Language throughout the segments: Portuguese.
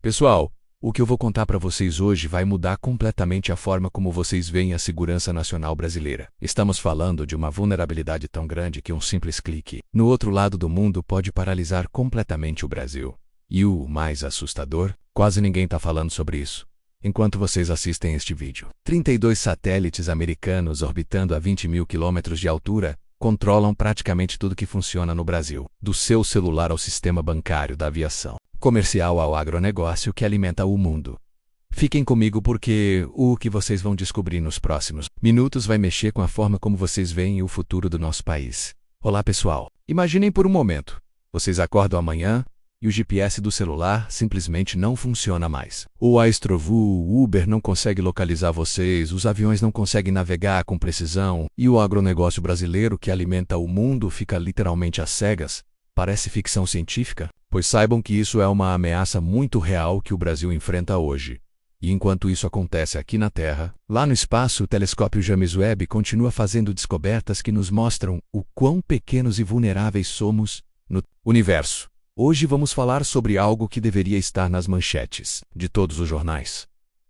Pessoal, o que eu vou contar para vocês hoje vai mudar completamente a forma como vocês veem a segurança nacional brasileira. Estamos falando de uma vulnerabilidade tão grande que um simples clique no outro lado do mundo pode paralisar completamente o Brasil. E o mais assustador, quase ninguém está falando sobre isso. Enquanto vocês assistem este vídeo, 32 satélites americanos orbitando a 20 mil quilômetros de altura controlam praticamente tudo que funciona no Brasil, do seu celular ao sistema bancário da aviação, comercial ao agronegócio que alimenta o mundo. Fiquem comigo porque o que vocês vão descobrir nos próximos minutos vai mexer com a forma como vocês veem o futuro do nosso país. Olá pessoal, imaginem por um momento, vocês acordam amanhã e o GPS do celular simplesmente não funciona mais. O Astrovu, o Uber não consegue localizar vocês, os aviões não conseguem navegar com precisão e o agronegócio brasileiro que alimenta o mundo fica literalmente às cegas. Parece ficção científica? Pois saibam que isso é uma ameaça muito real que o Brasil enfrenta hoje. E enquanto isso acontece aqui na Terra, lá no espaço o telescópio James Webb continua fazendo descobertas que nos mostram o quão pequenos e vulneráveis somos no universo. Hoje vamos falar sobre algo que deveria estar nas manchetes de todos os jornais.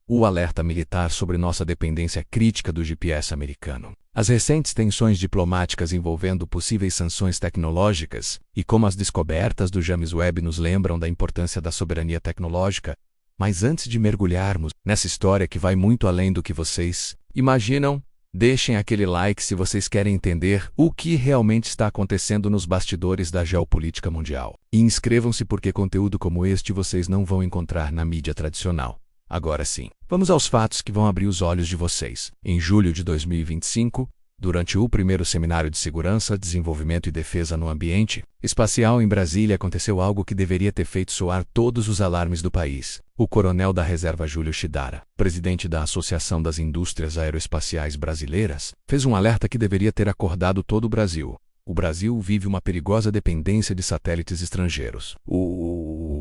O alerta militar sobre nossa dependência crítica do GPS americano. As recentes tensões diplomáticas envolvendo possíveis sanções tecnológicas e como as descobertas do James Webb nos lembram da importância da soberania tecnológica. Mas antes de mergulharmos nessa história que vai muito além do que vocês imaginam, deixem aquele like se vocês querem entender o que realmente está acontecendo nos bastidores da geopolítica mundial. E inscrevam-se porque conteúdo como este vocês não vão encontrar na mídia tradicional. Agora sim, vamos aos fatos que vão abrir os olhos de vocês. Em julho de 2025, durante o primeiro Seminário de Segurança, Desenvolvimento e Defesa no Ambiente Espacial em Brasília, aconteceu algo que deveria ter feito soar todos os alarmes do país. O coronel da Reserva Júlio Shidara, presidente da Associação das Indústrias Aeroespaciais Brasileiras, fez um alerta que deveria ter acordado todo o Brasil. O Brasil vive uma perigosa dependência de satélites estrangeiros, o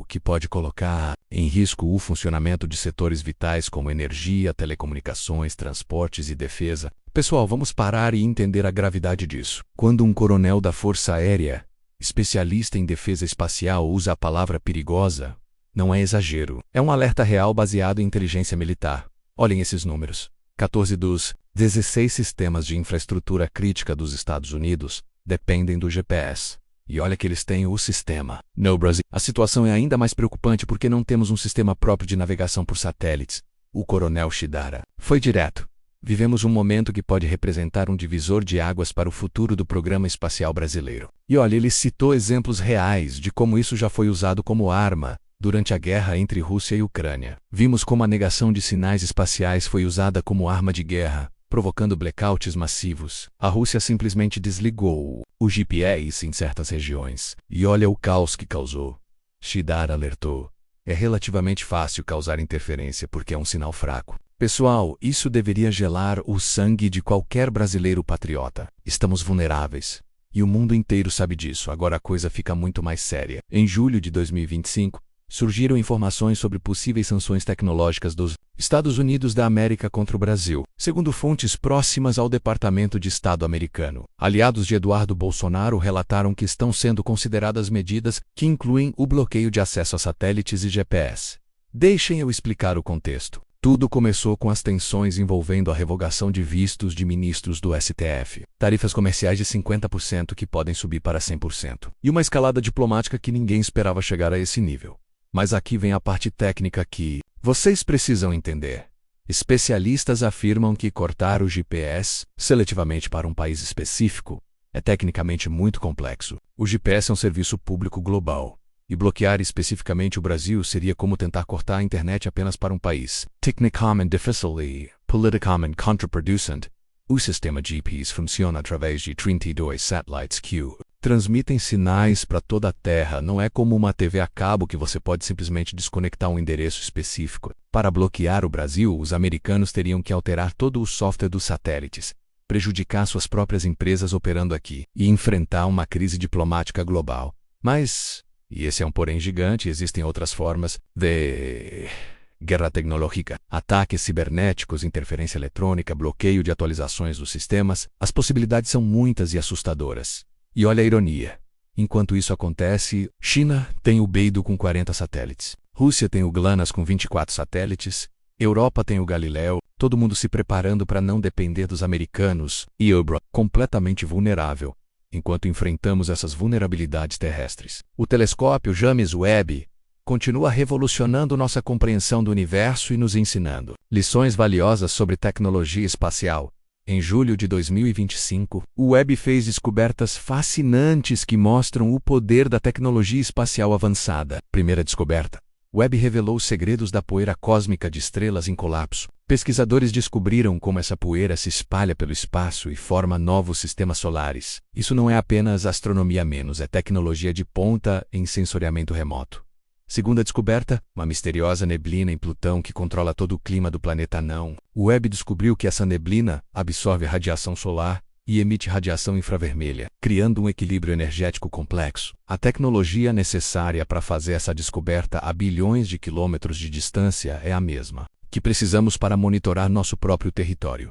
que pode colocar em risco o funcionamento de setores vitais como energia, telecomunicações, transportes e defesa. Pessoal, vamos parar e entender a gravidade disso. Quando um coronel da Força Aérea, especialista em defesa espacial, usa a palavra perigosa, não é exagero. É um alerta real baseado em inteligência militar. Olhem esses números. 14 dos 16 sistemas de infraestrutura crítica dos Estados Unidos dependem do GPS. E olha que eles têm o sistema. No Brasil, a situação é ainda mais preocupante porque não temos um sistema próprio de navegação por satélites. O coronel Shidara foi direto. Vivemos um momento que pode representar um divisor de águas para o futuro do programa espacial brasileiro. E olha, ele citou exemplos reais de como isso já foi usado como arma durante a guerra entre Rússia e Ucrânia. Vimos como a negação de sinais espaciais foi usada como arma de guerra, provocando blackouts massivos. A Rússia simplesmente desligou o GPS em certas regiões. E olha o caos que causou. Shidara alertou. É relativamente fácil causar interferência porque é um sinal fraco. Pessoal, isso deveria gelar o sangue de qualquer brasileiro patriota. Estamos vulneráveis. E o mundo inteiro sabe disso. Agora a coisa fica muito mais séria. Em julho de 2025, surgiram informações sobre possíveis sanções tecnológicas dos Estados Unidos da América contra o Brasil, segundo fontes próximas ao Departamento de Estado americano. Aliados de Eduardo Bolsonaro relataram que estão sendo consideradas medidas que incluem o bloqueio de acesso a satélites e GPS. Deixem eu explicar o contexto. Tudo começou com as tensões envolvendo a revogação de vistos de ministros do STF, tarifas comerciais de 50% que podem subir para 100%, e uma escalada diplomática que ninguém esperava chegar a esse nível. Mas aqui vem a parte técnica que vocês precisam entender. Especialistas afirmam que cortar o GPS seletivamente para um país específico é tecnicamente muito complexo. O GPS é um serviço público global, e bloquear especificamente o Brasil seria como tentar cortar a internet apenas para um país. Technicamente difficile, politicamente contraproducente. O sistema GPS funciona através de 32 satélites que transmitem sinais para toda a Terra. Não é como uma TV a cabo que você pode simplesmente desconectar um endereço específico. Para bloquear o Brasil, os americanos teriam que alterar todo o software dos satélites, prejudicar suas próprias empresas operando aqui e enfrentar uma crise diplomática global. Mas, e esse é um porém gigante, existem outras formas de guerra tecnológica, ataques cibernéticos, interferência eletrônica, bloqueio de atualizações dos sistemas. As possibilidades são muitas e assustadoras. E olha a ironia. Enquanto isso acontece, China tem o Beidou com 40 satélites. Rússia tem o GLONASS com 24 satélites, Europa tem o Galileu, todo mundo se preparando para não depender dos americanos, e Ubro, completamente vulnerável, enquanto enfrentamos essas vulnerabilidades terrestres. O telescópio James Webb continua revolucionando nossa compreensão do universo e nos ensinando lições valiosas sobre tecnologia espacial. Em julho de 2025, o Webb fez descobertas fascinantes que mostram o poder da tecnologia espacial avançada. Primeira descoberta. Webb revelou os segredos da poeira cósmica de estrelas em colapso. Pesquisadores descobriram como essa poeira se espalha pelo espaço e forma novos sistemas solares. Isso não é apenas astronomia menos, é tecnologia de ponta em sensoriamento remoto. Segunda descoberta, uma misteriosa neblina em Plutão que controla todo o clima do planeta anão. O Webb descobriu que essa neblina absorve radiação solar e emite radiação infravermelha, criando um equilíbrio energético complexo. A tecnologia necessária para fazer essa descoberta a bilhões de quilômetros de distância é a mesma que precisamos para monitorar nosso próprio território.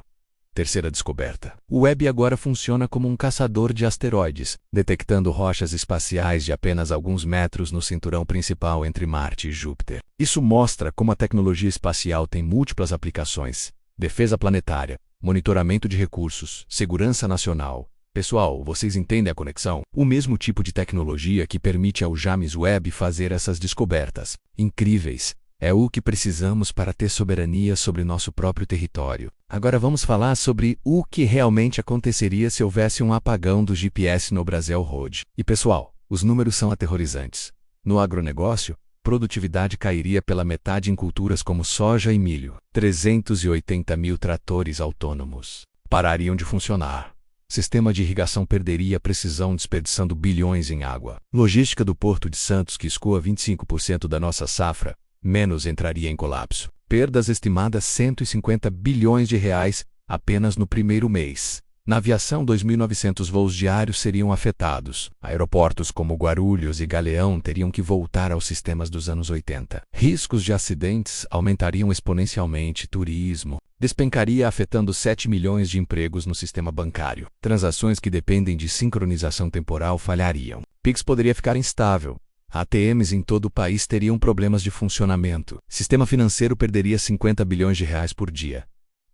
Terceira descoberta. O Webb agora funciona como um caçador de asteroides, detectando rochas espaciais de apenas alguns metros no cinturão principal entre Marte e Júpiter. Isso mostra como a tecnologia espacial tem múltiplas aplicações: defesa planetária, monitoramento de recursos, segurança nacional. Pessoal, vocês entendem a conexão? O mesmo tipo de tecnologia que permite ao James Webb fazer essas descobertas incríveis é o que precisamos para ter soberania sobre nosso próprio território. Agora vamos falar sobre o que realmente aconteceria se houvesse um apagão do GPS no Brasil Road. E pessoal, os números são aterrorizantes. No agronegócio, produtividade cairia pela metade em culturas como soja e milho. 380 mil tratores autônomos parariam de funcionar. Sistema de irrigação perderia precisão desperdiçando bilhões em água. Logística do Porto de Santos, que escoa 25% da nossa safra, menos entraria em colapso. Perdas estimadas R$ 150 bilhões apenas no primeiro mês. Na aviação, 2.900 voos diários seriam afetados. Aeroportos como Guarulhos e Galeão teriam que voltar aos sistemas dos anos 80. Riscos de acidentes aumentariam exponencialmente. Turismo despencaria, afetando 7 milhões de empregos no sistema bancário. Transações que dependem de sincronização temporal falhariam. Pix poderia ficar instável. ATMs em todo o país teriam problemas de funcionamento. Sistema financeiro perderia R$ 50 bilhões por dia.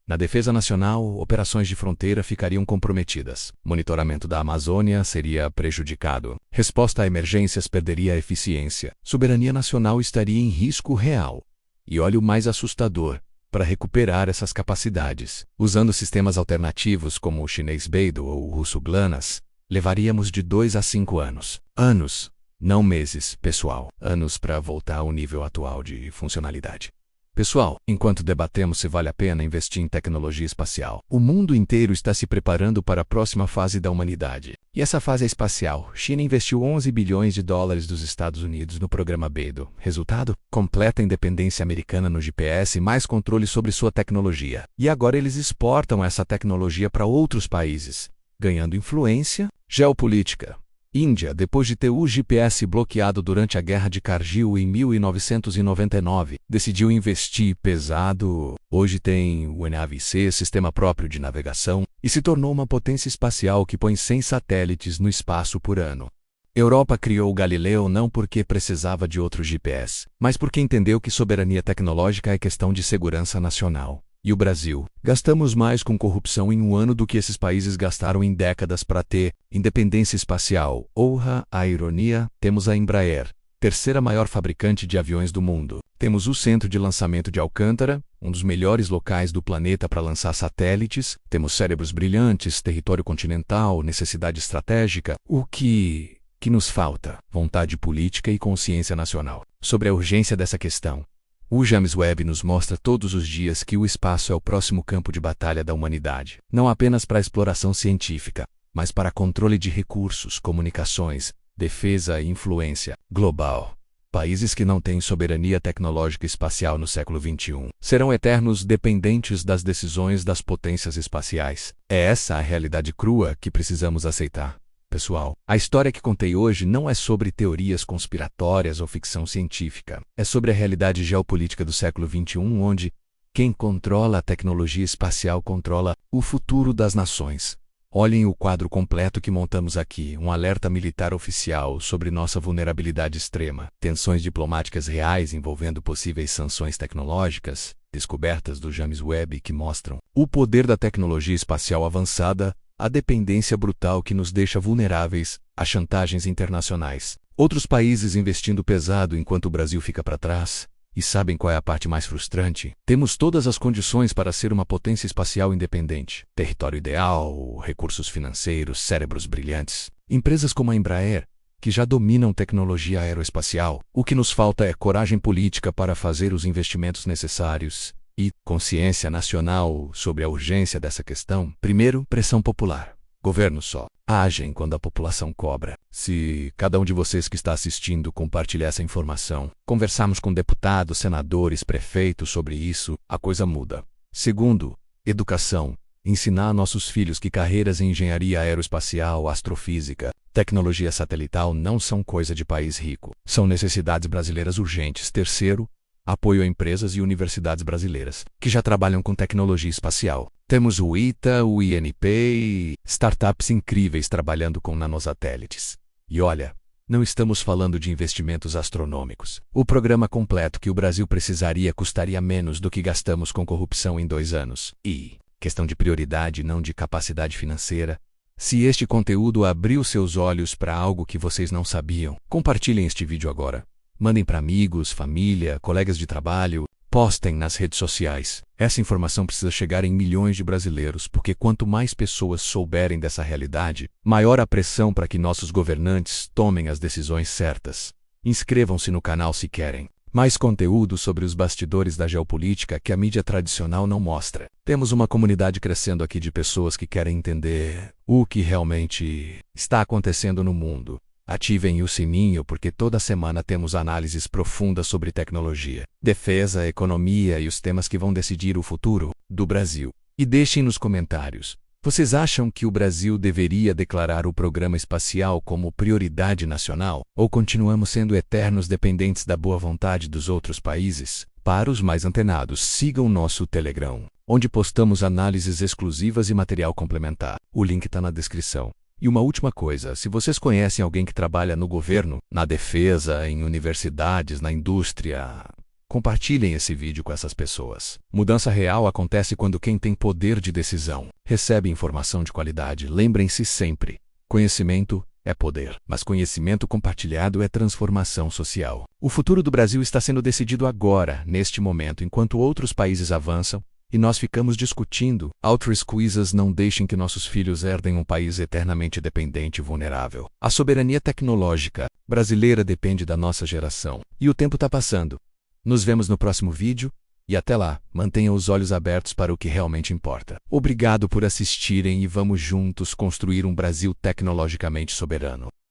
Na defesa nacional, operações de fronteira ficariam comprometidas. Monitoramento da Amazônia seria prejudicado. Resposta a emergências perderia a eficiência. Soberania nacional estaria em risco real. E olha o mais assustador: para recuperar essas capacidades, usando sistemas alternativos como o chinês Beidou ou o russo GLONASS, levaríamos de 2 a 5 anos. Anos. Não meses, pessoal. Anos para voltar ao nível atual de funcionalidade. Pessoal, enquanto debatemos se vale a pena investir em tecnologia espacial, o mundo inteiro está se preparando para a próxima fase da humanidade. E essa fase é espacial. China investiu 11 bilhões de dólares dos Estados Unidos no programa Beidou. Resultado? Completa independência americana no GPS e mais controle sobre sua tecnologia. E agora eles exportam essa tecnologia para outros países, ganhando influência geopolítica. Índia, depois de ter o GPS bloqueado durante a Guerra de Kargil em 1999, decidiu investir pesado. Hoje tem o NAVC, sistema próprio de navegação, e se tornou uma potência espacial que põe 100 satélites no espaço por ano. Europa criou o Galileu não porque precisava de outro GPS, mas porque entendeu que soberania tecnológica é questão de segurança nacional. E o Brasil? Gastamos mais com corrupção em um ano do que esses países gastaram em décadas para ter independência espacial. Honra a ironia, temos a Embraer, terceira maior fabricante de aviões do mundo. Temos o centro de lançamento de Alcântara, um dos melhores locais do planeta para lançar satélites. Temos cérebros brilhantes, território continental, necessidade estratégica. O que nos falta? Vontade política e consciência nacional. Sobre a urgência dessa questão, o James Webb nos mostra todos os dias que o espaço é o próximo campo de batalha da humanidade, não apenas para exploração científica, mas para controle de recursos, comunicações, defesa e influência global. Países que não têm soberania tecnológica espacial no século XXI serão eternos dependentes das decisões das potências espaciais. É essa a realidade crua que precisamos aceitar. Pessoal, a história que contei hoje não é sobre teorias conspiratórias ou ficção científica. É sobre a realidade geopolítica do século XXI, onde quem controla a tecnologia espacial controla o futuro das nações. Olhem o quadro completo que montamos aqui, um alerta militar oficial sobre nossa vulnerabilidade extrema, tensões diplomáticas reais envolvendo possíveis sanções tecnológicas, descobertas do James Webb que mostram o poder da tecnologia espacial avançada, a dependência brutal que nos deixa vulneráveis a chantagens internacionais. Outros países investindo pesado enquanto o Brasil fica para trás. E sabem qual é a parte mais frustrante? Temos todas as condições para ser uma potência espacial independente. Território ideal, recursos financeiros, cérebros brilhantes. Empresas como a Embraer, que já dominam tecnologia aeroespacial. O que nos falta é coragem política para fazer os investimentos necessários e consciência nacional sobre a urgência dessa questão. Primeiro, pressão popular. Governos só agem quando a população cobra. Se cada um de vocês que está assistindo compartilhar essa informação, conversarmos com deputados, senadores, prefeitos sobre isso, a coisa muda. Segundo, educação. Ensinar a nossos filhos que carreiras em engenharia aeroespacial, astrofísica, tecnologia satelital não são coisa de país rico. São necessidades brasileiras urgentes. Terceiro, apoio a empresas e universidades brasileiras que já trabalham com tecnologia espacial. Temos o ITA, o INP e startups incríveis trabalhando com nanosatélites. E olha, não estamos falando de investimentos astronômicos. O programa completo que o Brasil precisaria custaria menos do que gastamos com corrupção em 2 anos. E, questão de prioridade, não de capacidade financeira. Se este conteúdo abriu seus olhos para algo que vocês não sabiam, compartilhem este vídeo agora. Mandem para amigos, família, colegas de trabalho, postem nas redes sociais. Essa informação precisa chegar em milhões de brasileiros, porque quanto mais pessoas souberem dessa realidade, maior a pressão para que nossos governantes tomem as decisões certas. Inscrevam-se no canal se querem mais conteúdo sobre os bastidores da geopolítica que a mídia tradicional não mostra. Temos uma comunidade crescendo aqui de pessoas que querem entender o que realmente está acontecendo no mundo. Ativem o sininho porque toda semana temos análises profundas sobre tecnologia, defesa, economia e os temas que vão decidir o futuro do Brasil. E deixem nos comentários, vocês acham que o Brasil deveria declarar o programa espacial como prioridade nacional? Ou continuamos sendo eternos dependentes da boa vontade dos outros países? Para os mais antenados, sigam nosso Telegram, onde postamos análises exclusivas e material complementar. O link está na descrição. E uma última coisa, se vocês conhecem alguém que trabalha no governo, na defesa, em universidades, na indústria, compartilhem esse vídeo com essas pessoas. Mudança real acontece quando quem tem poder de decisão recebe informação de qualidade. Lembrem-se sempre, conhecimento é poder, mas conhecimento compartilhado é transformação social. O futuro do Brasil está sendo decidido agora, neste momento, enquanto outros países avançam, e nós ficamos discutindo. Outras coisas não deixem que nossos filhos herdem um país eternamente dependente e vulnerável. A soberania tecnológica brasileira depende da nossa geração. E o tempo está passando. Nos vemos no próximo vídeo, e até lá, mantenham os olhos abertos para o que realmente importa. Obrigado por assistirem e vamos juntos construir um Brasil tecnologicamente soberano.